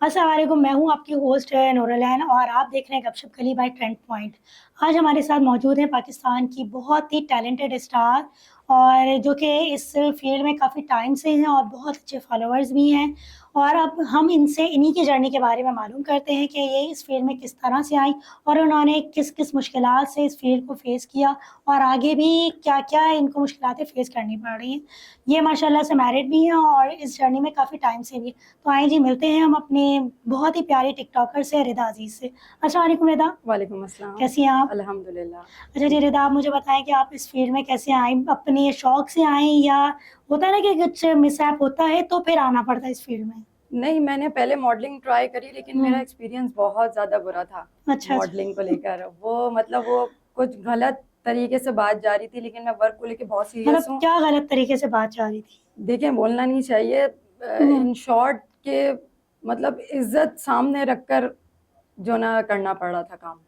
अस्सलाम वालेकुम, मैं हूँ आपकी होस्ट नूरलैन और आप देख रहे हैं गपशप गली बाय ट्रेंड पॉइंट। आज हमारे साथ मौजूद हैं पाकिस्तान की बहुत ही टैलेंटेड स्टार और जो कि इस फील्ड में काफ़ी टाइम से हैं और बहुत अच्छे फॉलोअर्स भी हैं। और अब हम इनसे इन्हीं की जर्नी के बारे में मालूम करते हैं कि ये इस फील्ड में किस तरह से आई और उन्होंने किस-किस मुश्किलात से इस फील्ड को फेस किया और आगे भी क्या-क्या इनको मुश्किलातें फेस करनी पड़ रही हैं। ये माशाल्लाह से मैरिड भी हैं और इस जर्नी में काफ़ी टाइम से भी। तो आइए जी मिलते हैं हम अपने बहुत ही प्यारे टिकटॉकर से रिदा अज़ीज़ से। अस्सलाम वालेकुम रिदा, वालेकुम अस्सलाम। कैसी हैं आप? अल्हम्दुलिल्लाह। अच्छा जी रिदा, आप मुझे बताएँ कि आप इस फ़ील्ड में कैसे आईं? अपने शौक से आईं या होता है ना कि कुछ मिसहैप होता है तो फिर आना पड़ता है इस फ़ील्ड में? नहीं, मैंने पहले मॉडलिंग ट्राई करी लेकिन मेरा हुँ। एक्सपीरियंस बहुत ज़्यादा बुरा था अच्छा, मॉडलिंग को अच्छा। लेकर। वो कुछ गलत तरीके से बात जा रही थी लेकिन मैं वर्क को लेके बहुत सीरियस मतलब हूँ। क्या गलत तरीके से बात जा रही थी? देखिए, बोलना नहीं चाहिए हुँ। इन शॉर्ट के मतलब इज़्ज़त सामने रखकर जो ना करना पड़ रहा था काम।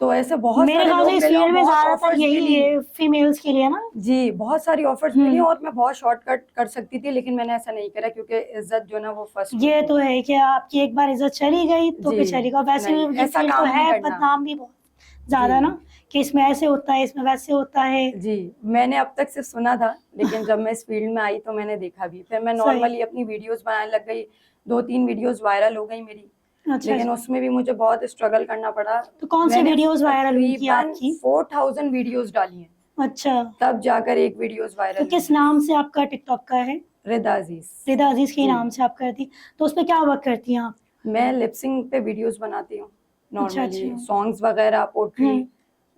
तो ऐसे बहुत मेरे सारे ख़्याल से लोग इस मिले और फ़ील्ड में बहुत ज़्यादातर ऑफ़र्स भी यही ली। है फीमेल्स के लिए ना? जी, बहुत सारी ऑफ़र्स मिली हुँ। और मैं बहुत शॉर्टकट कर सकती थी लेकिन मैंने ऐसा नहीं करा क्योंकि इज़्ज़त जो ना वो फर्स्ट ये होती है। तो है कि आपकी एक बार इज़्ज़त चली गई तो जी, फिर चली गई। वैसे नहीं भी ये ऐसा फ़ील्ड तो काम नहीं है करना। बदनाम भी बहुत जी, ज़्यादा ना कि इसमें ऐसे होता है, इसमें वैसे होता है। जी, मैंने अब तक सिर्फ़ सुना था, लेकिन जब मैं इस फ़ील्ड में आई तो मैंने देखा भी। फिर मैं सही। नॉर्मली अपनी वीडियोज़ बनाने लग गई, 2-3 वीडियोज़ वायरल हो गई मेरी, अच्छा, लेकिन अच्छा। उसमें भी मुझे बहुत स्ट्रगल करना पड़ा। तो कौन सी मैंने वीडियोज़ वायरल हुई थी तकरीबन आपकी? 4000 वीडियोज़ डाली हैं, अच्छा, तब जाकर एक वीडियोज़ तो वायरल हुई किस है, नाम से आपका टिकटॉक का है? रिदा अज़ीज़। रिदा अज़ीज़ के जी, नाम से आप करती तो उसपे क्या वर्क करती हैं आप? मैं लिप सिंक पे वीडियोज़ बनाती हूँ, अच्छा, अच्छा। नॉर्मली सॉन्ग्स वगैरह, पोएट्री, हुँ,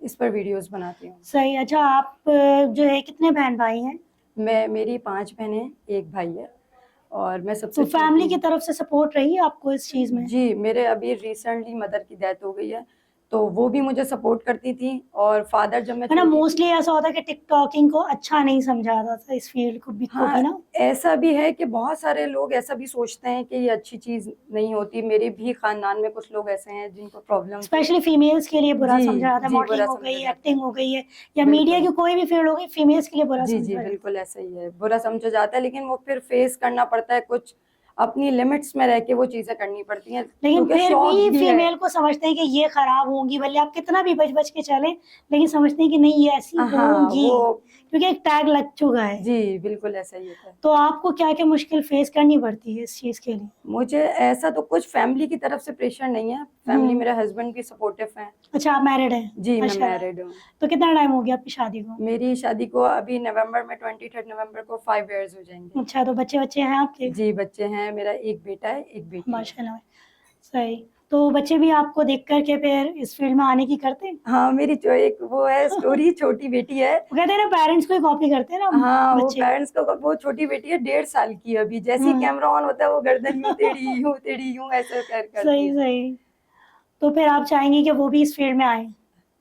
इस पर वीडियोज़ बनाती हूँ। सही। अच्छा आप जो है कितने बहन-भाई हैं? मेरी 5 बहनें, 1 भाई है और मैं तो सबसे छोटी फैमिली की हूँ। तरफ से सपोर्ट रही है आपको इस चीज़ में? जी, मेरे अभी रिसेंटली मदर की डेथ हो गई है, तो वो भी मुझे सपोर्ट करती थी और फादर जब मैं है ना छोटी थी। मोस्टली ऐसा होता है कि टिकटॉकिंग को अच्छा नहीं समझा जाता इस फ़ील्ड को भी हाँ, ना। ऐसा भी है कि बहुत सारे लोग ऐसा भी सोचते हैं कि ये अच्छी चीज़ नहीं होती। मेरे भी ख़ानदान में कुछ लोग ऐसे हैं जिनको प्रॉब्लम थी। स्पेशली फीमेल्स के लिए बुरा जी, समझा जाता है, जी, बुरा मॉडलिंग हो समझा गई, जाता है। एक्टिंग हो गई है या मीडिया बिल्कुल। की कोई भी फ़ील्ड हो गई, फीमेल्स के लिए बुरा जी, जी, समझा जाता है। बिल्कुल ऐसा ही है। बुरा समझा जाता है लेकिन वो फिर फेस करना पड़ता है, कुछ अपनी लिमिट्स में रह के वो चीज़ें करनी पड़ती हैं, लेकिन क्योंकि फिर शौक भी भी है। फीमेल को समझते हैं कि ये खराब होंगी, भले आप कितना भी बच-बच के चलें, लेकिन समझते हैं कि नहीं ये ऐसी हाँ, होंगी, वो क्योंकि एक टैग लग चुका है। जी, बिल्कुल ऐसा ही होता है। तो आपको क्या-क्या मुश्किल फेस करनी पड़ती है इस चीज़ के लिए? मुझे ऐसा तो कुछ फैमिली की तरफ से प्रेशर नहीं है, फैमिली हुँ। मेरे हस्बैंड भी सपोर्टिव हैं। अच्छा आप मैरिड हैं? जी, मैं माशाल्लाह। मैरिड हूँ। तो कितना टाइम हो गया आपकी शादी को? मेरी शादी को अभी नवंबर में 23 नवंबर को 5 इयर्स हो जाएँगे। अच्छा तो बच्चे-वच्चे हैं आपके? जी, बच्चे हैं, मेरा 1 बेटा है, 1 बेटी है। माशाल्लाह, सही। तो बच्चे भी आपको देख कर के फिर इस फ़ील्ड में आने की करते हैं? हाँ, मेरी जो एक वो है स्टोरी, छोटी बेटी है। वो कहते हैं ना पेरेंट्स को ही कॉपी करते हैं ना हाँ, वो बच्चे। पेरेंट्स को वो छोटी बेटी है 1.5 साल की अभी, जैसे ही हुँ। कैमरा ऑन होता है वो गर्दन यूँ टेढ़ी यूँ ऐसे करती सही, है। सही। तो फिर आप चाहेंगी कि वो भी इस फ़ील्ड में आएँ?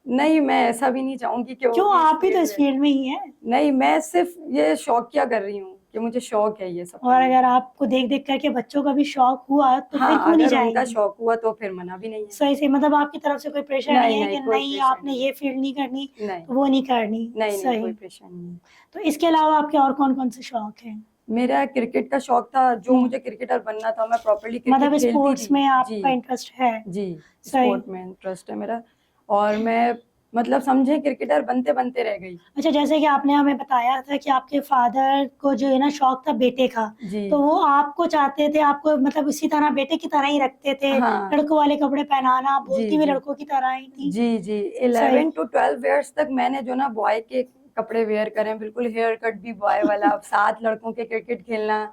नहीं, मैं ऐसा भी नहीं चाहूँगी कि वो क्यों भी इस आप भी तो फ़ील्ड इस में। फ़ील्ड में ही हैं। नहीं, मैं सिर्फ़ ये शौकिया कर रही हूँ कि मुझे शौक है ये सब और करने अगर का। आपको देख-देख कर के बच्चों का भी शौक हुआ तो फिर हाँ, क्यों नहीं अगर उनका जाएँगी? शौक हुआ तो फिर मना भी नहीं है। सही से मतलब आपकी तरफ से कोई प्रेशर नहीं नहीं, है नहीं, कि कोई नहीं प्रेशर आपने नहीं ये है। फ़ील्ड नहीं करनी, नहीं, तो वो नहीं करनी। नहीं, नहीं, कोई सही। प्रेशर नहीं है। तो इसके अलावा आपके और कौन-कौन से शौक हैं? मेरा क्रिकेट का शौक था, जो हुँ। मुझे क्रिकेटर बनना था, मैं प्रॉपर्ली क्रिकेट मतलब खेलती स्पोर्ट्स थी। में जी, आपका इंटरेस्ट है। जी, सही। स्पोर्ट में इंटरेस्ट है मेरा और मैं मतलब समझें क्रिकेटर बनते-बनते रह गई। अच्छा जैसे कि आपने हमें बताया था कि आपके फ़ादर को जो है ना शौक था बेटे का, जी। तो वो आपको चाहते थे आपको मतलब इसी तरह बेटे की तरह ही रखते थे, हाँ। लड़कों वाले कपड़े पहनाना, जी, बोलती भी जी। लड़कों की तरह ही थी। जी, जी, सही। 11 टू 12 इयर्स तक मैंने जो ना बॉय के कपड़े वियर करे हैं, बिल्कुल हेयर कट भी बॉय वाला, साथ लड़कों के क्रिकेट खेलना,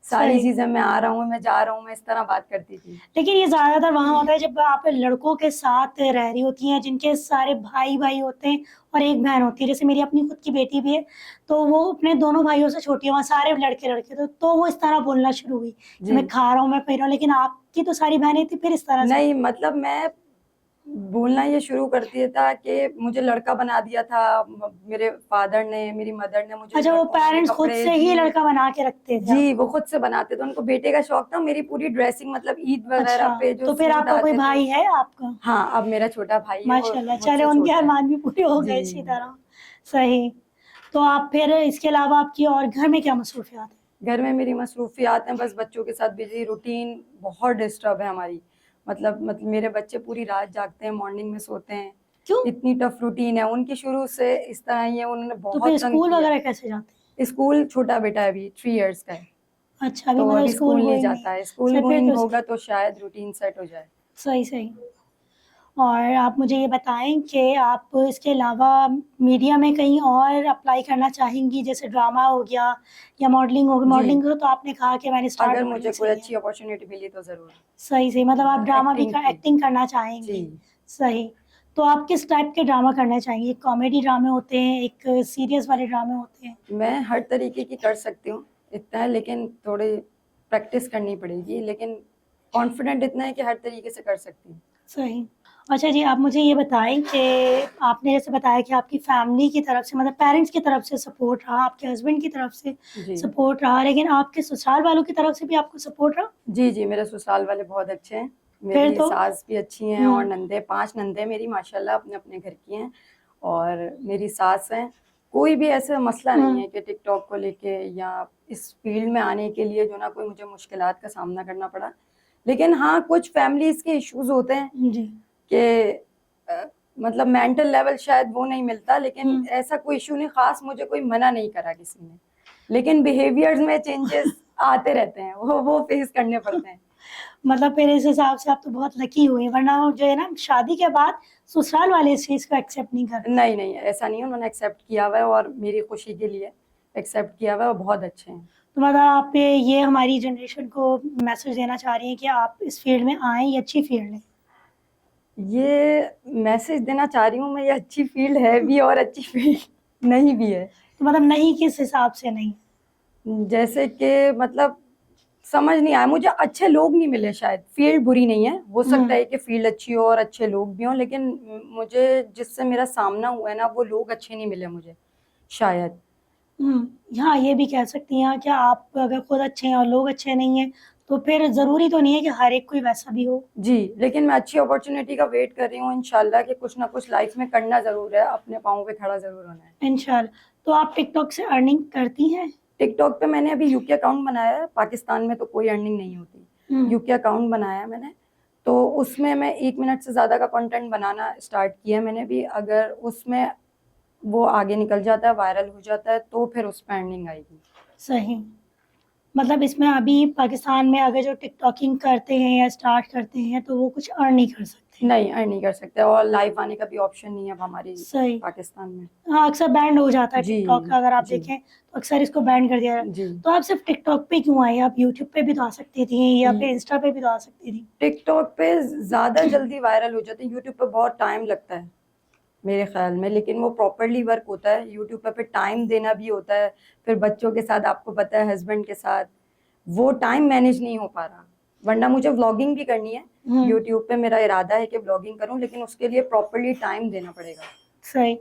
सारी सही। चीज़ें मैं आ रहा हूँ, मैं जा रहा हूँ, मैं इस तरह बात करती थी। लेकिन ये ज़्यादातर वहाँ होता है जब आप लड़कों के साथ रह रही होती हैं, जिनके सारे भाई-भाई होते हैं और एक बहन होती है। जैसे मेरी अपनी खुद की बेटी भी है, तो वो अपने दोनों भाइयों से छोटी है, वहाँ सारे लड़के-लड़के तो वो इस तरह बोलना शुरू हुई कि जी। मैं खा रहा हूँ, मैं पी रहा हूँ, लेकिन आपकी तो सारी बहनें थी फिर इस तरह से? नहीं, मतलब मैं बोलना ये शुरू कर दिया था कि मुझे लड़का बना दिया था मेरे फादर ने, मेरी मदर ने मुझे अच्छा वो लड़कों वाले पेरेंट्स खुद कपड़े। से ही जी, लड़का बना के रखते थे जी, आपको? वो खुद से बनाते थे, उनको बेटे का शौक था, मेरी पूरी ड्रेसिंग मतलब ईद वगैरह अच्छा, पे जो तो फिर सूट आपका कोई आते थे। भाई है आपका? हाँ, अब मेरा छोटा भाई है, वो माशाल्लाह, चले मुझसे उनके छोटा है। अरमान भी पूरे हो गए जी। इसी तरह। सही। तो आप फिर इसके अलावा आपकी और घर में क्या मसरूफ़ियात हैं? घर में मेरी मसरूफियात हैं, बस बच्चों के साथ बिजी, रूटीन बहुत डिस्टर्ब है हमारी। मतलब मेरे बच्चे पूरी रात जागते हैं, मॉर्निंग में सोते हैं। क्यों? इतनी टफ रूटीन है उनकी, शुरू से इस तरह ही है, उन्होंने तो फिर बहुत तंग स्कूल किया वगैरह कैसे जाते है। स्कूल, छोटा बेटा है अभी 3 इयर्स का है, हैं? अच्छा, अभी तो मतलब अभी स्कूल स्कूल नहीं गोइंग नहीं जाता है। है। स्कूल सर फिर गोइंग तो होगा तो शायद रूटीन सेट हो जाए। सही सही। और आप मुझे ये बताएं कि आप इसके अलावा मीडिया में कहीं और अप्लाई करना चाहेंगी, जैसे ड्रामा हो गया या मॉडलिंग हो गई। जी, मॉडलिंग तो आपने कहा कि मैंने स्टार्ट अगर मॉडलिंग मुझे से कोई किया। अच्छी अपॉर्चुनिटी मिली तो जरूर। सही सही, मतलब आप ड्रामा भी एक्टिंग की। एक्टिंग करना जी, चाहेंगी। सही। तो आप किस टाइप के ड्रामा करना चाहेंगे? कॉमेडी ड्रामे होते हैं, एक सीरियस वाले ड्रामे होते हैं। मैं हर तरीके की कर सकती हूँ, इतना है, लेकिन थोड़ी प्रैक्टिस करनी पड़ेगी, लेकिन कॉन्फिडेंट इतना है कि हर तरीके से कर सकती हूँ। सही। अच्छा जी, आप मुझे ये बताएं कि आपने जैसे बताया कि आपकी फैमिली की तरफ से, मतलब पेरेंट्स की तरफ से सपोर्ट रहा, आपके हस्बैंड की तरफ से जी सपोर्ट रहा, लेकिन आपके ससुराल वालों की तरफ से भी आपको सपोर्ट रहा? जी जी, मेरे ससुराल वाले बहुत अच्छे हैं। फिर मेरी तो सास भी अच्छी हैं और नंदे, 5 नंदे मेरी माशाल्लाह अपने अपने घर की हैं, और मेरी सास हैं। कोई भी ऐसा मसला नहीं है कि टिकटॉक को लेके या इस फील्ड में आने के लिए जो ना कोई मुझे मुश्किलात का सामना करना पड़ा। लेकिन हाँ, कुछ फैमिलीज के इश्यूज होते हैं जी। कि मतलब मेंटल लेवल शायद वो नहीं मिलता, लेकिन ऐसा कोई इशू नहीं खास, मुझे कोई मना नहीं करा किसी ने, लेकिन बिहेवियर्स में चेंजेस आते रहते हैं, वो फेस करने पड़ते हैं। मतलब फिर इस हिसाब से आप तो बहुत लकी हुई, वरना जो है ना, शादी के बाद ससुराल वाले इस चीज़ को एक्सेप्ट नहीं करते। नहीं नहीं, ऐसा नहीं है, उन्होंने एक्सेप्ट किया हुआ है और मेरी खुशी के लिए एक्सेप्ट किया हुआ है, और बहुत अच्छे हैं। तो मतलब आप ये हमारी जनरेशन को मैसेज देना चाह रही हैं कि आप इस फील्ड में आएँ, ये अच्छी फील्ड है। ये मैसेज देना चाह रही हूँ मैं, ये अच्छी फील्ड है भी और अच्छी फील्ड नहीं भी है। तो मतलब नहीं किस हिसाब से नहीं? जैसे कि मतलब समझ नहीं आया मुझे, अच्छे लोग नहीं मिले शायद। फील्ड बुरी नहीं है, हो सकता है कि फील्ड अच्छी हो और अच्छे लोग भी हों, लेकिन मुझे जिससे मेरा सामना हुआ है ना, वो लोग अच्छे नहीं मिले मुझे शायद। हाँ, ये भी कह सकती हैं कि आप अगर खुद अच्छे हैं और लोग अच्छे नहीं हैं, तो फिर ज़रूरी तो नहीं है कि हर एक कोई वैसा भी हो। जी, लेकिन मैं अच्छी अपॉर्चुनिटी का वेट कर रही हूँ इंशाल्लाह, कि कुछ ना कुछ लाइफ में करना ज़रूर है, अपने पाँव पे खड़ा ज़रूर होना है। इंशाल्लाह। तो आप टिकटॉक से अर्निंग करती हैं? टिकटॉक पे मैंने अभी यूके अकाउंट बनाया है, पाकिस्तान में तो कोई अर्निंग नहीं होती। यूके अकाउंट बनाया है मैंने, तो उसमें मैं 1 मिनट से ज़्यादा का कंटेंट बनाना स्टार्ट किया मैंने भी। अगर उसमें वो आगे निकल जाता है, वायरल हो जाता है, तो फिर उस पर अर्निंग आएगी। सही। मतलब इसमें अभी पाकिस्तान में अगर जो टिकटॉकिंग करते हैं या स्टार्ट करते हैं, तो वो कुछ अर्न नहीं कर सकते। नहीं, अर्न नहीं कर सकते, और लाइव आने का भी ऑप्शन नहीं है अब हमारी सही। पाकिस्तान में। हाँ, अक्सर बैंड हो जाता है जी टिकटॉक, अगर आप जी देखें तो अक्सर इसको बैन कर दिया जाता है। जी। तो आप सिर्फ टिकटॉक पे क्यों आई? आप यूट्यूब पे भी तो आ सकती थी, या फिर इंस्टा पे भी तो आ सकती थी। टिकटॉक पे ज़्यादा जल्दी वायरल हो जाते हैं, यूट्यूब पे बहुत टाइम लगता है मेरे ख्याल में, लेकिन वो प्रॉपरली वर्क होता है। यूट्यूब पे फिर टाइम देना भी होता है, फिर बच्चों के साथ, आपको पता है, हस्बैंड के साथ वो टाइम मैनेज नहीं हो पा रहा। वरना मुझे व्लॉगिंग भी करनी है, यूट्यूब पे मेरा इरादा है कि व्लॉगिंग करूं, लेकिन उसके लिए प्रॉपरली टाइम देना पड़ेगा। सही।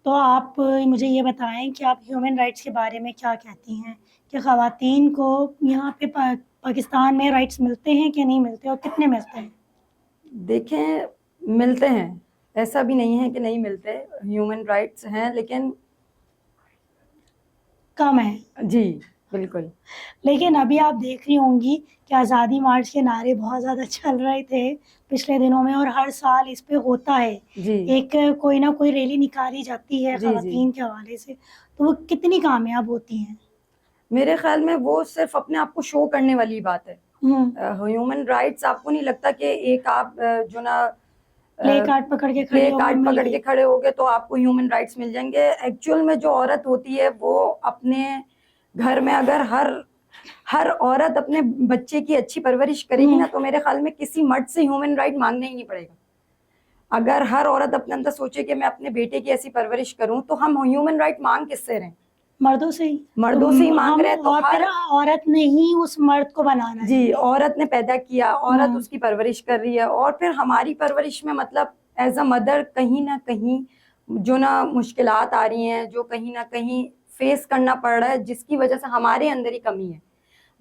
तो आप मुझे ये बताएं कि आप ह्यूमन राइट्स के बारे में क्या कहती हैं, कि ख़वातीन को यहाँ पे पाकिस्तान में राइट्स मिलते हैं कि नहीं मिलते, और कितने मिलते हैं? देखें, मिलते हैं, ऐसा भी नहीं है कि नहीं मिलते, ह्यूमन राइट्स हैं, लेकिन कम है। जी बिल्कुल। लेकिन अभी आप देख रही होंगी कि आज़ादी मार्च के नारे बहुत ज़्यादा चल रहे थे पिछले दिनों में, और हर साल इस पे होता है जी एक कोई ना कोई रैली निकाली जाती है जी जी। ख़वातीन के हवाले से। तो वो कितनी कामयाब होती हैं? मेरे ख्याल में वो सिर्फ अपने आप को शो करने वाली बात है। ह्यूमन राइट्स, आपको नहीं लगता कि एक आप जो ना प्ले कार्ड पकड़ के प्ले खड़े हो गए, कार्ड मिल पकड़ गई। के खड़े हो गए तो आपको ह्यूमन राइट्स मिल जाएंगे? एक्चुअल में जो औरत होती है वो अपने घर में, अगर हर औरत अपने बच्चे की अच्छी परवरिश करेगी ना, तो मेरे ख्याल में किसी मर्द से ह्यूमन राइट मांगना ही नहीं पड़ेगा। अगर हर औरत अपने अंदर सोचे कि मैं अपने बेटे की ऐसी परवरिश करूं, तो हम ह्यूमन राइट मांग किससे रहे? मर्दों से ही। मर्दों से ही मांग हम, रहे हैं, तो और फिर हर औरत ने ही उस मर्द को बनाना है। जी, औरत ने पैदा किया, औरत उसकी परवरिश कर रही है, और फिर हमारी परवरिश में मतलब एज अ मदर कहीं ना कहीं जो ना मुश्किलात आ रही हैं, जो कहीं ना कहीं फेस करना पड़ रहा है, जिसकी वजह से हमारे अंदर ही कमी है।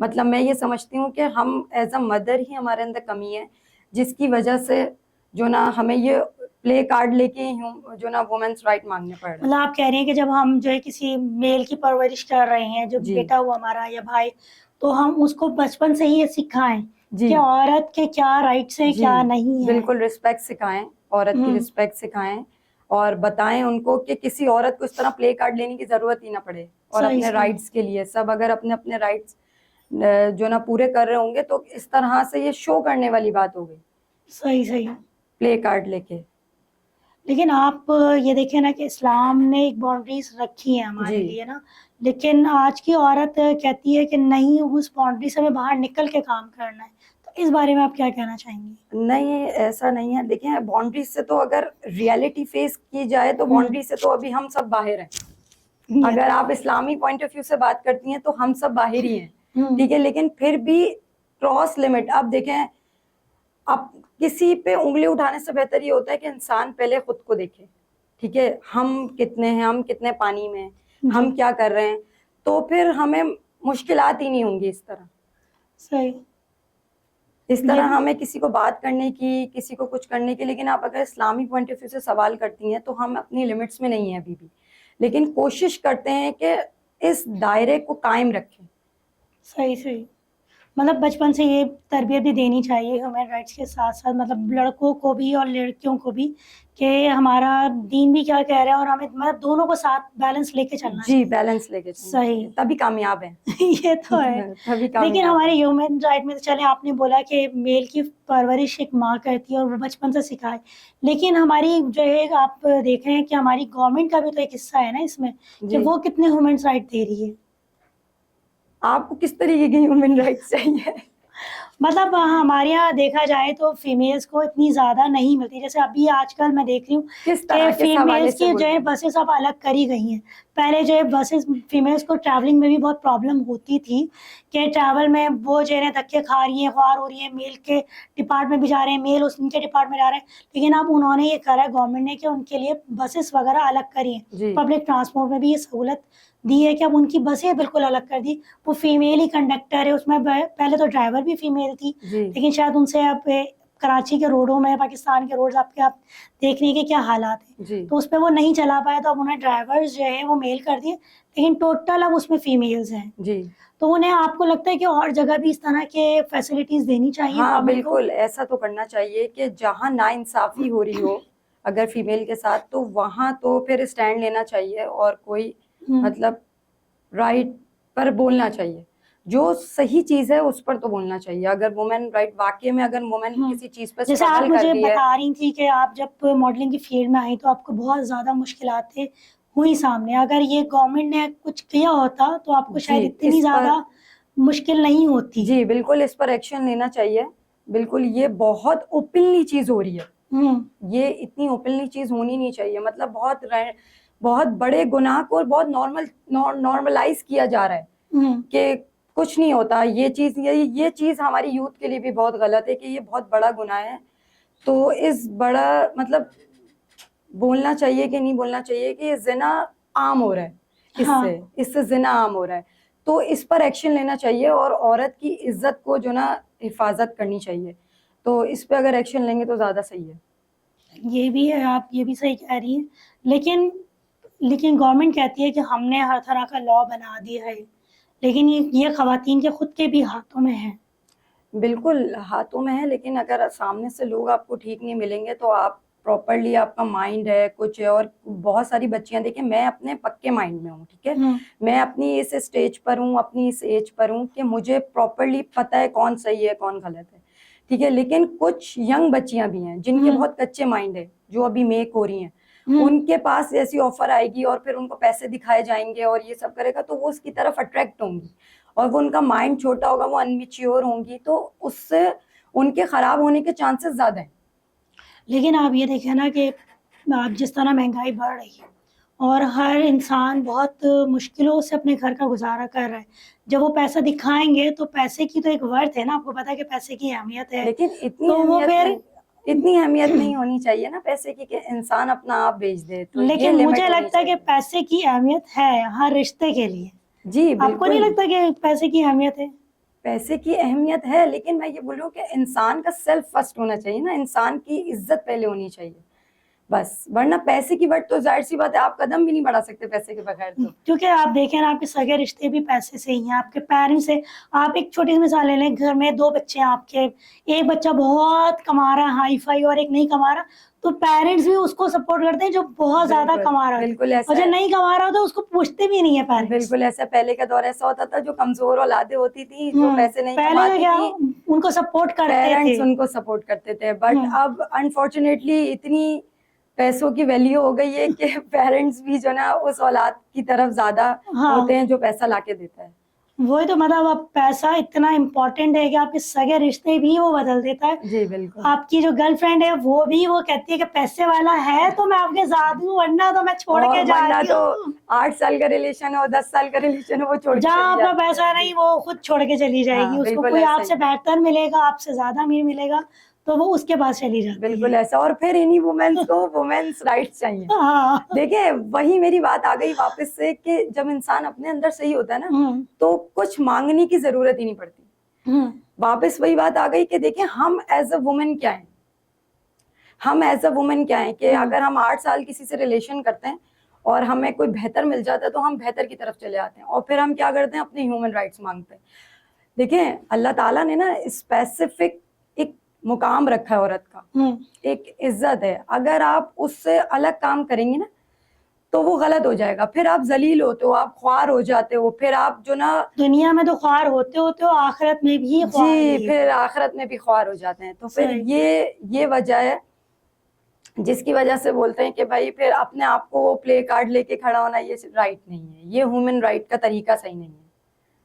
मतलब मैं ये समझती हूँ कि हम एज अ मदर ही, हमारे अंदर कमी है, जिसकी वजह से जो ना हमें ये प्ले कार्ड लेके जो ना वुमेन्स राइट मांगने पड़ रहे हैं। मतलब आप कह रहे हैं कि जब हम जो है किसी मेल की परवरिश कर रहे हैं, जो जी बेटा हुआ हमारा या भाई, तो हम उसको बचपन से ही ये सिखाएं जी कि औरत के क्या राइट्स हैं, जी क्या नहीं है। बिल्कुल रिस्पेक्ट सिखाएं, औरत की हम्म, रिस्पेक्ट सिखाएं और बताएं उनको कि किसी औरत को इस तरह प्ले कार्ड लेने की जरूरत ही ना पड़े। और सही अपने सही राइट्स के लिए सब अगर अपने अपने राइट्स जो ना पूरे कर रहे होंगे तो इस तरह से ये शो करने वाली बात हो गई, सही सही। प्ले कार्ड लेके। लेकिन आप ये देखिए ना कि इस्लाम ने एक बाउंड्रीज रखी है हमारे जी लिए ना, लेकिन आज की औरत कहती है कि नहीं, उस बाउंड्री से हमें बाहर निकल के काम करना है। तो इस बारे में आप क्या कहना चाहेंगी? नहीं, ऐसा नहीं है। देखिए बाउंड्री से तो अगर रियलिटी फेस की जाए तो बाउंड्री से तो अभी हम सब बाहर हैं। ये अगर तो आप इस्लामी पॉइंट ऑफ व्यू से बात करती हैं तो हम सब बाहर ही हैं, हम्म, ठीक है। लेकिन फिर भी क्रॉस लिमिट, अब देखें, अब किसी पे उंगली उठाने से बेहतर ये होता है कि इंसान पहले खुद को देखे, ठीक है। हम कितने हैं, हम कितने पानी में हैं, हम जी क्या कर रहे हैं, तो फिर हमें मुश्किलात ही नहीं होंगी इस तरह। सही। इस ये तरह हमें किसी को बात करने की, किसी को कुछ करने की। लेकिन आप अगर इस्लामी पॉइंट ऑफ व्यू से सवाल करती हैं तो हम अपनी लिमिट्स में नहीं है अभी भी, लेकिन कोशिश करते हैं कि इस दायरे को कायम रखें। सही सही। मतलब बचपन से ये तरबियत भी देनी चाहिए ह्यूमन राइट्स के साथ साथ, मतलब लड़कों को भी और लड़कियों को भी, कि हमारा दीन भी क्या कह रहा है, और हमें मतलब दोनों को साथ बैलेंस लेके चलना जी, चाहिए। बैलेंस लेके चलना सही। चाहिए, तभी कामयाब हैं। ये तो है। तभी लेकिन कामयाब हमारे हैं। ह्यूमन राइट में तो चले, आपने बोला कि मेल की परवरिश एक माँ करती है और वो बचपन से सिखाए, लेकिन हमारी जो है, आप देख रहे हैं कि हमारी गवर्नमेंट का भी तो एक हिस्सा है ना इसमें, कि जी, वो कितने ह्यूमन राइट दे रही है। आपको किस तरीके की ह्यूमन राइट्स चाहिए? मतलब हमारे यहाँ देखा जाए तो फीमेल्स को इतनी ज़्यादा नहीं मिलती, जैसे अभी आजकल मैं देख रही हूँ किस कि तरह, किस हवाले फीमेल्स से की बोल जो रहे है हैं? बसेस अब अलग करी गई हैं। पहले जो है बसेस फीमेल्स को ट्रैवलिंग में भी बहुत प्रॉब्लम होती थी, कि ट्रैवल में वो जो है धक्के खा रही हैं, ख्वार हो रही है, मेल के डिपार्टमेंट भी जा रहे हैं, मेल उनके डिपार्टमेंट जा रहे हैं। लेकिन अब उन्होंने ये करा है गवर्नमेंट ने कि उनके लिए बसेस वगैरह अलग करी हैं, जी पब्लिक ट्रांसपोर्ट में भी ये सहूलत दी है कि अब उनकी बसें बिल्कुल अलग कर दी। वो फीमेल ही कंडक्टर है उसमें, पहले तो ड्राइवर भी फीमेल थी, जी लेकिन शायद उनसे अब कराची के रोडों में, पाकिस्तान के रोड्स आपके आप देखने के क्या हालात हैं, जी तो उस पर वो नहीं चला पाया, तो अब उन्हें ड्राइवर्स जो है वो मेल कर दिए, लेकिन टोटल अब उसमें फीमेल्स हैं। जी। तो उन्हें, आपको लगता है कि और जगह भी इस तरह के फैसिलिटीज देनी चाहिए हाँ गवर्नमेंट को? बिल्कुल, ऐसा तो करना चाहिए कि जहाँ नाइंसाफी हो रही हो अगर फीमेल के साथ, तो वहां तो फिर स्टैंड लेना चाहिए और कोई हम्म, मतलब राइट पर बोलना चाहिए। जो सही चीज है उस पर तो बोलना चाहिए। अगर वुमेन राइट वाकई में, अगर वुमेन हम्म। किसी चीज पर जैसे आप स्ट्रगल कर मुझे रही है। बता रही थी कि आप जब मॉडलिंग की फील्ड में आई तो आपको बहुत ज़्यादा मुश्किलातें हुई सामने, अगर ये गवर्नमेंट ने कुछ किया होता तो आपको जी, शायद इतनी इस पर, ज़्यादा मुश्किल नहीं होती। जी बिल्कुल इस पर एक्शन लेना चाहिए। बिल्कुल, ये बहुत ओपनली चीज हो रही है। ये इतनी ओपनली चीज होनी नहीं चाहिए। मतलब बहुत बड़े गुनाह को बहुत नॉर्मलाइज किया जा रहा है हम्म, कि कुछ नहीं होता। ये चीज हमारी यूथ के लिए भी बहुत गलत है कि ये बहुत बड़ा गुनाह है। तो इस बड़ा मतलब बोलना चाहिए कि नहीं बोलना चाहिए कि ये जिना आम हो रहा है, इससे हाँ। इससे जिना आम हो रहा है। तो इस पर एक्शन लेना चाहिए और औरत की इज्जत को जो ना हिफाजत करनी चाहिए। तो इस पे अगर एक्शन लेंगे तो ज्यादा सही है। ये भी है, आप ये भी सही कह रही हैं, लेकिन लेकिन गवर्नमेंट कहती है कि हमने हर तरह का लॉ बना दिया है, लेकिन ये खवातीन के खुद के भी हाथों में है। बिल्कुल हाथों में है, लेकिन अगर सामने से लोग आपको ठीक नहीं मिलेंगे तो आप प्रॉपरली, आपका माइंड है कुछ है। और बहुत सारी बच्चियां, देखिए मैं अपने पक्के माइंड में हूँ, ठीक है। हम्म, मैं अपनी इस स्टेज पर हूँ, अपनी इस एज पर हूँ कि मुझे प्रॉपरली पता है कौन सही है कौन गलत है, ठीक है। लेकिन कुछ यंग बच्चियां भी हैं जिनके बहुत कच्चे माइंड है, जो अभी मेक हो रही हैं। हम्म। उनके पास ऐसी ऑफर आएगी और फिर उनको पैसे दिखाए जाएंगे और ये सब करेगा, तो वो उसकी तरफ अट्रैक्ट होंगी। और वो, उनका माइंड छोटा होगा, वो अनमिच्योर होंगी, तो उससे उनके खराब होने के चांसेस ज्यादा हैं। लेकिन आप ये देखें ना कि आप जिस तरह महंगाई बढ़ रही है और हर इंसान बहुत मुश्किलों से अपने घर का गुजारा कर रहा है, जब वो पैसा दिखाएंगे तो पैसे की तो एक वर्थ है ना, आपको पता है कि पैसे की अहमियत है, लेकिन तो वो फिर इतनी अहमियत नहीं होनी चाहिए ना पैसे की कि इंसान अपना आप बेच दे। तो ये लेकिन मुझे लिमिट होनी लगता है कि चाहिए। पैसे की अहमियत है हर रिश्ते के लिए। जी आपको नहीं बिल्कुल, लगता कि पैसे की अहमियत है? पैसे की अहमियत है, लेकिन मैं ये बोलूँ कि इंसान का सेल्फ फर्स्ट होना चाहिए ना। इंसान की इज्जत पहले होनी चाहिए। बस, वरना पैसे की वट तो जाहिर सी बात है, आप कदम भी नहीं बढ़ा सकते पैसे के बगैर तो। क्योंकि आप देखें ना, आपके सगे रिश्ते भी पैसे से ही हैं, आपके पेरेंट्स से। आप एक छोटी सी मिसाल ले लें, घर में 2 बच्चे हैं आपके, एक बच्चा बहुत कमा रहा है हाई फाई और एक नहीं कमा रहा, तो पेरेंट्स भी उसको सपोर्ट करते हैं जो बहुत ज्यादा बिल्कुल कमा रहा होता है, बिल्कुल और ऐसा जो है। नहीं कमा रहा होता है उसको पूछते भी नहीं है पेरेंट्स। बिल्कुल ऐसा पहले का दौर ऐसा होता था, जो कमजोर औलादें होती थी, जो पैसे नहीं पहले तो कमाती क्या थी, उनको सपोर्ट करते थे। पेरेंट्स उनको सपोर्ट करते थे। बट हम्म, अब अनफॉर्चुनेटली इतनी पैसों की वैल्यू हो गई है कि पेरेंट्स भी जो ना उस औलाद की तरफ ज्यादा हाँ होते हैं जो पैसा लाके देता है। वही तो, मतलब अब पैसा इतना इम्पोर्टेंट है कि आपके सगे रिश्ते भी वो बदल देता है। जी बिल्कुल। आपकी जो गर्लफ्रेंड है वो भी वो कहती है कि पैसे वाला है तो मैं आपके साथ हूँ, वरना तो मैं छोड़ और के जा वरना रही तो हूँ। 8 साल का रिलेशन हो, 10 साल का रिलेशन हो, वो छोड़ के जहाँ चली आपका जाती पैसा है। नहीं जी वो खुद छोड़ के चली जाएगी, हाँ, उसको बिल्कुल कोई ऐसा ही आपसे है। बेहतर मिलेगा, आपसे ज्यादा अमीर मिलेगा, तो वो उसके पास चली जाती बिल्कुल है। ऐसा। और फिर इन्हीं वुमेन्स को वुमेन्स राइट्स चाहिए। हाँ। देखिए, वही मेरी बात आ गई वापस से कि जब इंसान अपने अंदर सही होता है ना, हम्म तो कुछ मांगने की जरूरत ही नहीं पड़ती। हम्म वापस वही बात आ गई कि देखिए, हम एज अ वुमेन क्या है, हम एज अ वुमेन क्या है कि अगर हम 8 साल किसी से रिलेशन करते हैं और हमें कोई बेहतर मिल जाता है, तो हम बेहतर की तरफ चले आते हैं, और फिर हम क्या करते हैं, अपने ह्यूमन राइट्स मांगते हैं। देखिए, अल्लाह ताला ने ना स्पेसिफिक एक मुकाम रखा है औरत का, हम्म एक इज्जत है। अगर आप उससे अलग काम करेंगे ना, तो वो गलत हो जाएगा। फिर आप जलील होते हो, आप ख्वार हो जाते हो, फिर आप जो ना, दुनिया में तो ख्वार होते होते हो, आखिरत में भी ख्वार जी, रहिएगा। फिर आखिरत में भी ख्वार हो जाते हैं। तो फिर सही। ये वजह है जिसकी वजह से बोलते हैं कि भाई फिर अपने आप को वो प्ले कार्ड लेके खड़ा होना, ये राइट नहीं है, ये ह्यूमन राइट का तरीका सही नहीं है।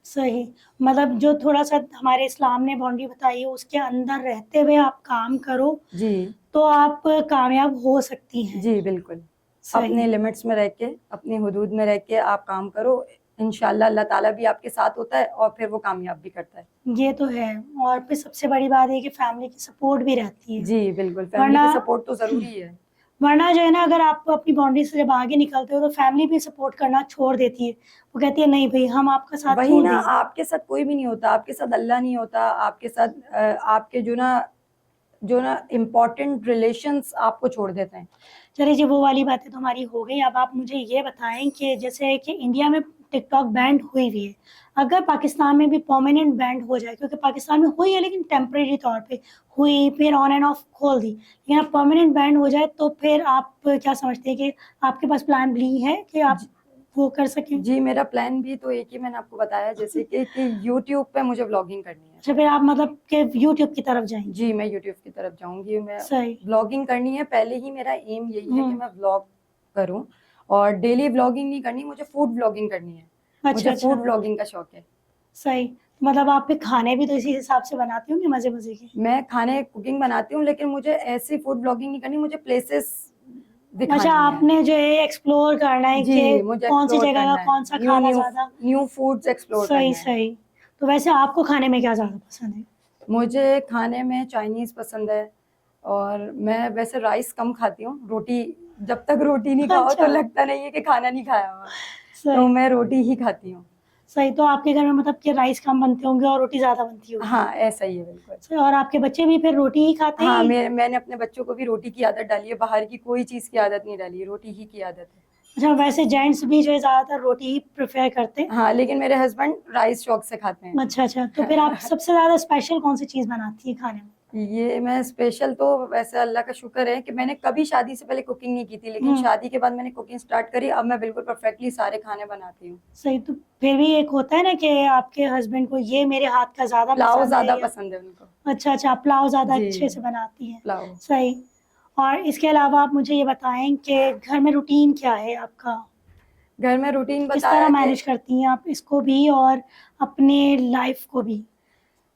सही, मतलब जो थोड़ा सा हमारे इस्लाम ने बाउंड्री बताई है उसके अंदर रहते हुए आप काम करो जी तो आप कामयाब हो सकती हैं। जी बिल्कुल। सही। अपने लिमिट्स में रह के, अपनी हुदूद में रह के आप काम करो, इंशाल्लाह अल्लाह ताला भी आपके साथ होता है और फिर वो कामयाब भी करता है। ये तो है। और फिर सबसे बड़ी बात है कि फैमिली की सपोर्ट भी रहती है। जी बिल्कुल, फैमिली वरना की सपोर्ट तो जरूरी है। वरना जो है ना, अगर आप अपनी बाउंड्री से जब आगे निकलते हो तो फैमिली भी सपोर्ट करना छोड़ देती है। वो कहती है नहीं भाई, हम आपका साथ वही क्यों ना, दें। आपके साथ कोई भी नहीं होता, आपके साथ अल्लाह नहीं होता, आपके साथ आपके जो ना इम्पोर्टेंट रिलेशंस आपको छोड़ देते हैं। चलिए जी, वो वाली बातें तो हमारी हो गई। अब आप मुझे ये बताएं कि जैसे कि इंडिया में टिकटॉक बैंड हुई हुई है, अगर पाकिस्तान में भी परमानेंट बैंड हो जाए, क्योंकि पाकिस्तान में हुई है लेकिन टेम्परेरी तौर पे हुई, फिर ऑन एंड ऑफ खोल दी, लेकिन अब परमानेंट बैंड हो जाए तो फिर आप क्या समझते हैं कि आपके पास प्लान बी है कि आप वो कर सकें? जी, मेरा प्लान भी तो एक ही मैंने आपको बताया, जैसे कि यूट्यूब पे मुझे व्लॉगिंग करनी है। अच्छा, फिर आप मतलब कि यूट्यूब की तरफ जाएंगे? जी, मैं यूट्यूब की तरफ जाऊंगी, मैं सही। व्लॉगिंग करनी है। पहले ही मेरा एम यही है कि हम्म मैं व्लॉग करूं, और डेली व्लॉगिंग नहीं करनी, मुझे फूड व्लॉगिंग करनी है। अच्छा मुझे अच्छा। फूड व्लॉगिंग का शौक है। सही, मतलब आप फिर खाने भी तो इसी हिसाब से बनाती होंगी, मजे मजे के? मैं खाने कुकिंग बनाती हूँ, लेकिन मुझे ऐसी फूड ब्लॉगिंग नहीं करनी, मुझे प्लेसेस अच्छा, दिखानी है। आपने जो है एक्सप्लोर करना है कि जी, मुझे कौन सी एक्सप्लोर जगह का करना है, कौन सा न्यू खाना न्यू ज्यादा। न्यू फूड्स एक्सप्लोर सही करना है। सही। तो वैसे आपको खाने में क्या ज्यादा पसंद है? मुझे खाने में चाइनीज पसंद है, और मैं वैसे राइस कम खाती हूँ, रोटी। जब तक रोटी नहीं खाओ तो अच्छा। लगता नहीं है कि खाना नहीं खाया हुआ, तो सही। मैं रोटी ही खाती हूँ। सही, तो आपके घर में मतलब कि राइस कम बनते होंगे और रोटी ज्यादा बनती होगी? हाँ, ऐसा ही है बिल्कुल। सही, और आपके बच्चे भी फिर रोटी ही खाते हाँ, हैं? मैंने अपने बच्चों को भी रोटी की आदत डाली है, बाहर की कोई चीज की आदत नहीं डाली है, रोटी ही की आदत है। अच्छा, वैसे जेंट्स भी जो है ज्यादातर रोटी ही प्रेफर करते हैं? हाँ, लेकिन मेरे हस्बैंड राइस शौक से खाते हैं। अच्छा अच्छा, तो फिर आप सबसे ज्यादा स्पेशल कौन सी चीज बनाती है खाने में? ये मैं स्पेशल तो, वैसे अल्लाह का शुक्र है कि मैंने कभी शादी से पहले कुकिंग नहीं की थी, लेकिन हम्म शादी के बाद मैंने कुकिंग स्टार्ट करी। अब मैं बिल्कुल परफेक्टली सारे खाने बनाती हूँ। सही, तो फिर भी एक होता है ना कि आपके हस्बैंड को ये मेरे हाथ का ज्यादा पुलाव पसंद है ज्यादा या? पसंद है उनको। अच्छा अच्छा, आप पुलाव ज्यादा जी, अच्छे से बनाती हैं। पुलाव। सही। और इसके अलावा आप मुझे ये बताएं कि घर में रूटीन क्या है आपका? घर में रूटीन किस तरह बताया कि मैनेज करती हैं आप इसको भी और अपने लाइफ को भी?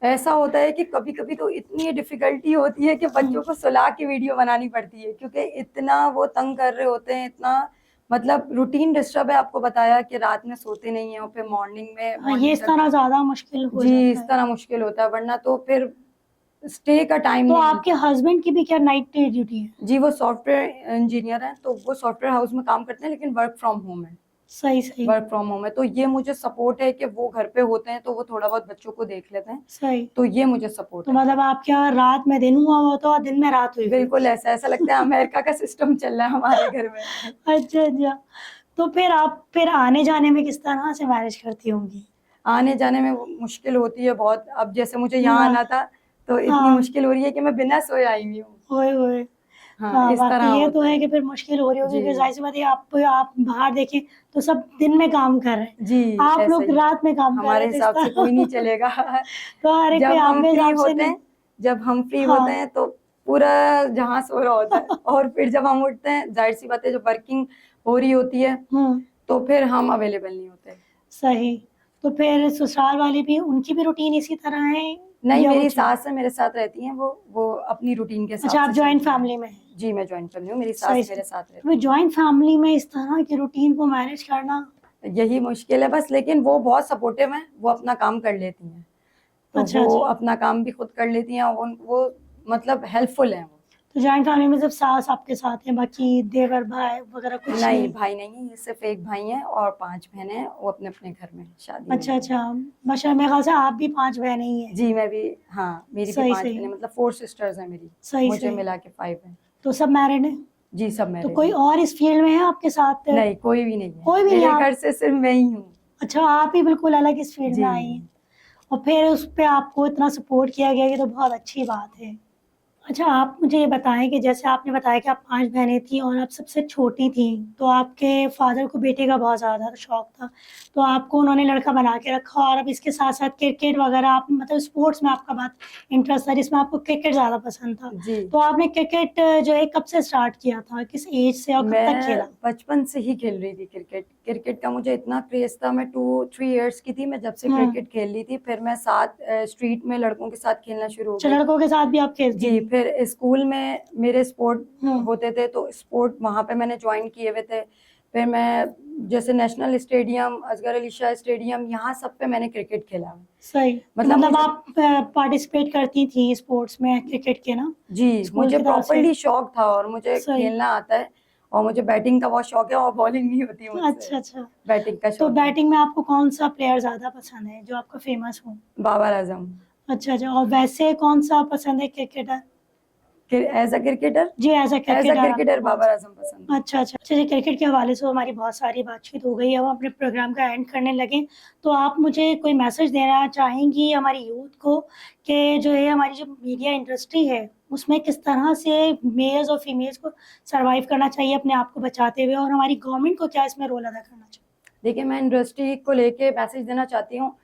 ऐसा होता है कि कभी कभी तो इतनी डिफिकल्टी होती है कि बच्चों को सुला के वीडियो बनानी पड़ती है, क्योंकि इतना वो तंग कर रहे होते हैं, इतना मतलब रूटीन डिस्टर्ब है। आपको बताया कि रात में सोते नहीं है, और फिर मॉर्निंग में हाँ, ये मॉर्निंग इस तक। तरह ज्यादा मुश्किल हो जी, जाता इस है। तरह मुश्किल होता है, वरना तो फिर स्टे का टाइम तो नहीं आपके मिलता। हस्बैंड की भी क्या नाइट ड्यूटी है? जी, वो सॉफ्टवेयर इंजीनियर हैं, तो वो सॉफ्टवेयर हाउस में काम करते हैं, लेकिन वर्क फ्रॉम होम है। सही सही वर्क फ्रॉम होम है, तो ये मुझे सपोर्ट है कि वो घर पे होते हैं तो वो थोड़ा बहुत बच्चों को देख लेते हैं, सही। तो ये मुझे सपोर्ट तो है। मतलब आपके यहाँ रात में दिन हुआ हुआ था और दिन में रात हुई हुई। बिल्कुल ऐसा ऐसा लगता है अमेरिका का सिस्टम चल रहा है हमारे घर में। अच्छा अच्छा। तो फिर आप फिर आने जाने में किस तरह से मैनेज करती होंगी? आने जाने में मुश्किल होती है बहुत। अब जैसे मुझे यहाँ हाँ आना था तो इतनी हाँ। मुश्किल हो रही है कि मैं बिना सोए आई हुई हूँ। ओए ओए। हाँ, हाँ इस वाकई तरह ये तो होता है है। कि फिर मुश्किल हो रही होगी, जी, फिर जाहिर सी बात है आप बाहर देखें तो सब दिन में काम कर रहे हैं, जी, आप ऐसा लोग ही है। रात में काम कर रहे हमारे हैं, तो इस हिसाब से कोई नहीं तरह चलेगा। तो हर एक कोई जब हम आपके फ्री हिसाब से होते नहीं। हैं जब हम फ्री होते हाँ हैं तो पूरा जहाँ सो रहा होता है, और फिर जब हम उठते हैं ज़ाहिर-सी बात है जब वर्किंग हो रही होती है, हम्म। तो फिर हम अवेलेबल नहीं होते। सही। तो फिर ससुराल वाले भी, उनकी भी रूटीन इसी तरह है नहीं, या वो मेरी चेंज? सास है मेरे साथ रहती हैं, वो अपनी रूटीन के हिसाब अच्छा, आप से जॉइंट चलती हैं। फैमिली में हैं। जी, मैं जॉइंट फैमिली हूँ, मेरी सही सास सही। मेरे साथ तो रहती फिर हैं। जॉइंट फैमिली में इस तरह की रूटीन को मैनेज करना। यही मुश्किल है बस, लेकिन वो बहुत सपोर्टिव हैं, वो अपना काम कर लेती हैं। तो अच्छा वो अच्छा। अपना काम भी खुद कर लेती हैं, वो मतलब हेल्पफुल हैं वो। तो जॉइंट फैमिली में सिर्फ सास आपके साथ हैं, बाकी देवर भाई वगैरह कुछ नहीं, नहीं? भाई नहीं है, ये सिर्फ एक भाई है और 5 बहनें हैं, वो अपने-अपने घर में शादी हो अच्छा गई है। अच्छा। माशा मेरे ख्याल से आप भी 5 बहनें ही हैं। जी, मैं भी हाँ, मेरी भी सही 5 सही। बहनें मतलब 4 सिस्टर्स हैं मेरी, सही मुझे सही। मिला के 5 हैं। तो सब मैरिड हैं? जी, सब तो मैरिड कोई हैं। और इस फील्ड में है आपके साथ? नहीं, कोई भी नहीं है, कोई भी नहीं, मेरे आप घर से सिर्फ मैं ही हूँ। अच्छा आप ही बिल्कुल अलग इस फील्ड जी। में आई हैं, और फिर उस पे आपको इतना सपोर्ट किया गया, ये तो बहुत अच्छी बात है। अच्छा, आप मुझे ये बताएँ कि जैसे आपने बताया कि आप 5 बहनें थीं और आप सबसे छोटी थीं, तो आपके फ़ादर को बेटे का बहुत ज़्यादा शौक था। तो आपको उन्होंने लड़का बना के रखा, और अब इसके साथ-साथ क्रिकेट वग़ैरह आप मतलब स्पोर्ट्स में आपका बहुत इंटरेस्ट था, जिसमें आपको क्रिकेट ज़्यादा पसंद था। जी। तो आपने क्रिकेट जो है कब से स्टार्ट किया था? किस एज से और कब तक खेला? मैं बचपन से ही खेल रही थी क्रिकेट। क्रिकेट का मुझे इतना क्रेज़ था, मैं 2-3 इयर्स की थी, मैं जब से हुँ। क्रिकेट खेल रही थी, फिर मैं साथ स्ट्रीट में लड़कों के साथ खेलना शुरू हो अच्छा, गई। लड़कों के साथ भी आप खेलती जी, थीं? फिर स्कूल में मेरे स्पोर्ट हुँ। होते थे, तो स्पोर्ट वहाँ पे मैंने जॉइन किए हुए थे। फिर मैं जैसे national stadium, Asghar Ali Shah stadium, यहाँ सब पे मैंने क्रिकेट खेला है। सही। तो मतलब मतलब मुझे आप पार्टिसिपेट करती थी स्पोर्ट्स में क्रिकेट के ना? जी, स्कूल मुझे की तरफ से? प्रॉपर्ली शौक था और मुझे सही। खेलना आता है, और मुझे बैटिंग का बहुत शौक है और बॉलिंग नहीं होती मुझसे। अच्छा, अच्छा। बैटिंग का तो शौक है। बैटिंग में आपको कौन-सा प्लेयर ज़्यादा पसंद है, जो आपका फ़ेमस हो? बाबर आज़म। अच्छा, अच्छा, और वैसे कौन-सा पसंद है क्रिकेटर? As a cricketer? जी, एज़ अ क्रिकेटर क्रिकेटर आपको कौन-सा? बाबर आज़म पसंद है। अच्छा, अच्छा। चलिए, क्रिकेट के हवाले से हमारी बहुत सारी बातचीत हो गई है, अब हम अपने प्रोग्राम का एंड करने लगे। तो आप मुझे कोई मैसेज देना चाहेंगी हमारी यूथ को कि जो है हमारी जो मीडिया इंडस्ट्री है, उसमें किस तरह से मेल्स और फीमेल्स को सर्वाइव करना चाहिए अपने आप को बचाते हुए, और हमारी गवर्नमेंट को क्या इसमें रोल अदा करना चाहिए? देखिए, मैं इंडस्ट्री को लेके मैसेज देना चाहती हूँ।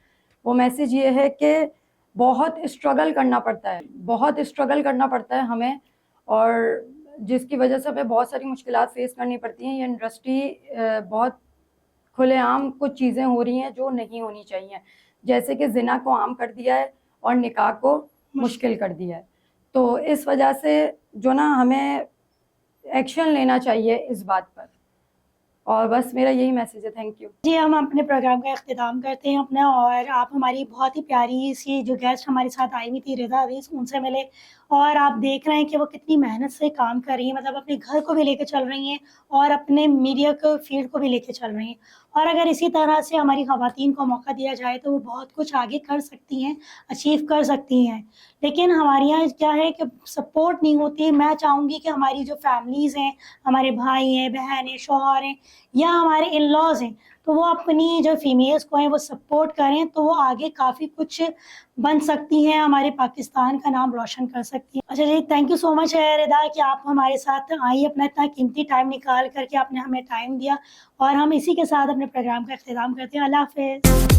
वो मैसेज ये है कि बहुत स्ट्रगल करना पड़ता है, बहुत स्ट्रगल करना पड़ता है हमें, और जिसकी वजह से हमें बहुत सारी मुश्किलात फ़ेस करनी पड़ती हैं। ये इंडस्ट्री बहुत खुलेआम कुछ चीज़ें हो रही हैं जो नहीं होनी चाहिए। जैसे कि ज़िना को आम कर दिया है और निकाह को मुश्किल कर दिया है। तो इस वजह से जो ना हमें एक्शन लेना चाहिए इस बात पर। और बस मेरा यही मैसेज है। Thank you. जी, हम अपने प्रोग्राम का इख्तिताम करते हैं अपना, और आप हमारी बहुत ही प्यारी-सी जो गेस्ट हमारे साथ आई हुई थी, रिदा अवीस, उनसे मिले, और आप देख रहे हैं कि वो कितनी मेहनत से काम कर रही हैं, मतलब अपने घर को भी लेके चल रही हैं और अपने मीडिया को फ़ील्ड को भी लेके चल रही हैं। और अगर इसी तरह से हमारी ख़वातीन को मौका दिया जाए, तो वो बहुत कुछ आगे कर सकती हैं, अचीव कर सकती हैं। लेकिन हमारे यहाँ क्या है कि सपोर्ट नहीं होती। मैं चाहूँगी कि हमारी जो फैमिलीज़ हैं, हमारे भाई हैं, बहन हैं, शौहर हैं, या हमारे इन-लॉज़ हैं, तो वो अपनी जो फीमेल्स को हैं वो सपोर्ट करें, तो वो आगे काफ़ी कुछ बन सकती हैं, हमारे पाकिस्तान का नाम रोशन कर सकती हैं। अच्छा जी, थैंक यू सो मच रिदा कि आप हमारे साथ आई, अपना इतना कीमती टाइम निकाल कर के आपने हमें टाइम दिया, और हम इसी के साथ अपने प्रोग्राम का इख्तिताम करते हैं। अल्लाह हाफ़िज़।